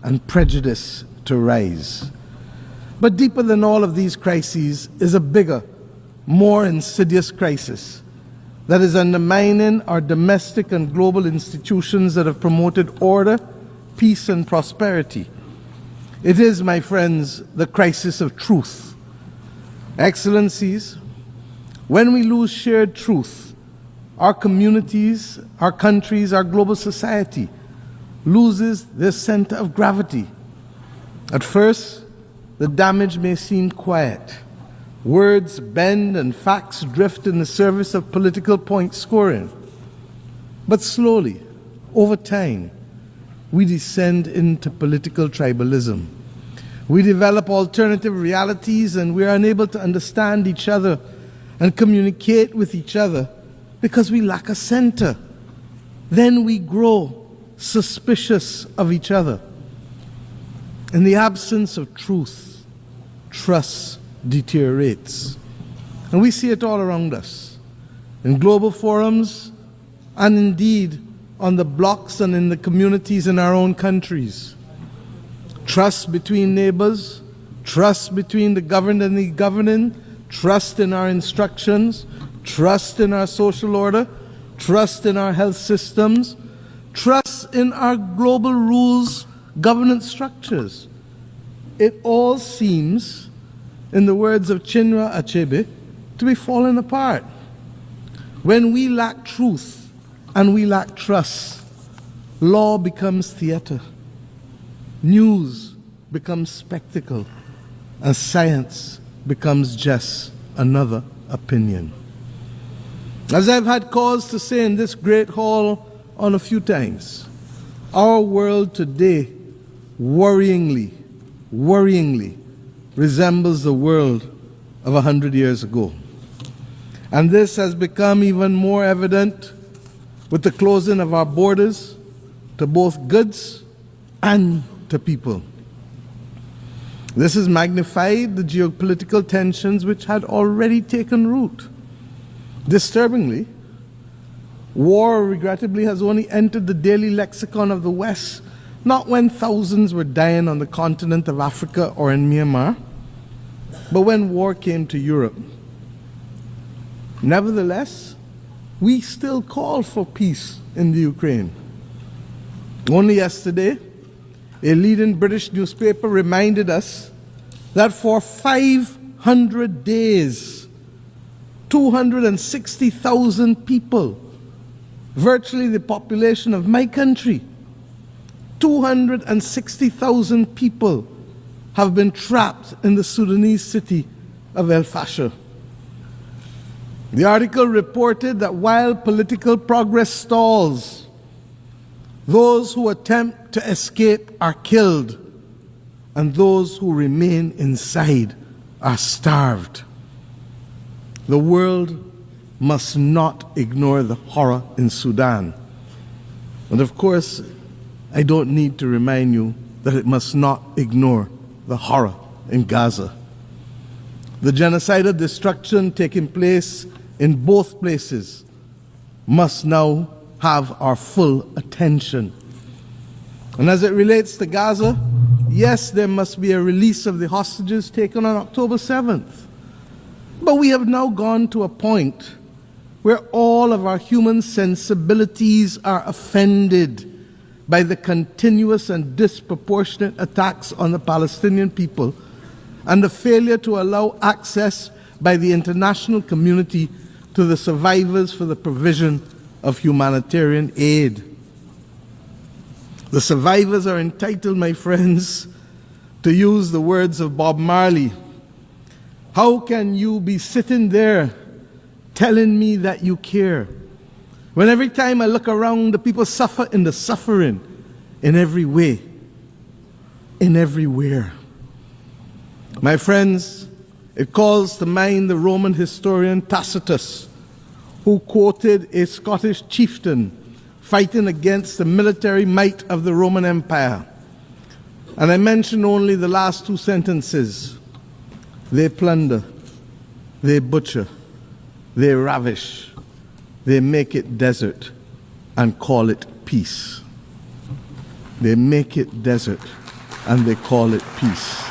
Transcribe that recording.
and prejudice to rise. But deeper than all of these crises is a bigger, more insidious crisis that is undermining our domestic and global institutions that have promoted order, peace, and prosperity. It is, my friends, the crisis of truth. Excellencies, when we lose shared truth, our communities, our countries, our global society loses their center of gravity. At first, the damage may seem quiet. Words bend and facts drift in the service of political point scoring. But slowly, over time, we descend into political tribalism. We develop alternative realities and we are unable to understand each other and communicate with each other because we lack a center. Then we grow suspicious of each other. In the absence of truth, trust deteriorates. And we see it all around us, in global forums, and indeed on the blocks and in the communities in our own countries. Trust between neighbors, trust between the governed and the governing, trust in our instructions, trust in our social order, trust in our health systems, trust in our global rules, governance structures. It all seems, in the words of Chinua Achebe, to be falling apart. When we lack truth and we lack trust, law becomes theater, news becomes spectacle, and science becomes just another opinion. As I've had cause to say in this great hall on a few times, our world today worryingly resembles the world of 100 years ago. And this has become even more evident with the closing of our borders to both goods and to people. This has magnified the geopolitical tensions which had already taken root. Disturbingly, war regrettably has only entered the daily lexicon of the West, not when thousands were dying on the continent of Africa or in Myanmar, but when war came to Europe. Nevertheless, we still call for peace in the Ukraine. Only yesterday, a leading British newspaper reminded us that for 500 days, 260,000 people, virtually the population of my country, 260,000 people have been trapped in the Sudanese city of El Fasher. The article reported that while political progress stalls, those who attempt to escape are killed, and those who remain inside are starved. The world must not ignore the horror in Sudan. And of course, I don't need to remind you that it must not ignore the horror in Gaza. The genocidal destruction taking place in both places must now have our full attention. And as it relates to Gaza, yes, there must be a release of the hostages taken on October 7th. But we have now gone to a point where all of our human sensibilities are offended by the continuous and disproportionate attacks on the Palestinian people and the failure to allow access by the international community to the survivors for the provision of humanitarian aid. The survivors are entitled, my friends, to use the words of Bob Marley. How can you be sitting there telling me that you care, when every time I look around, the people suffer in the suffering in every way, in everywhere? My friends, it calls to mind the Roman historian Tacitus, who quoted a Scottish chieftain fighting against the military might of the Roman Empire. And I mention only the last two sentences. They plunder, they butcher, they ravish, they make it desert and call it peace. They make it desert and they call it peace.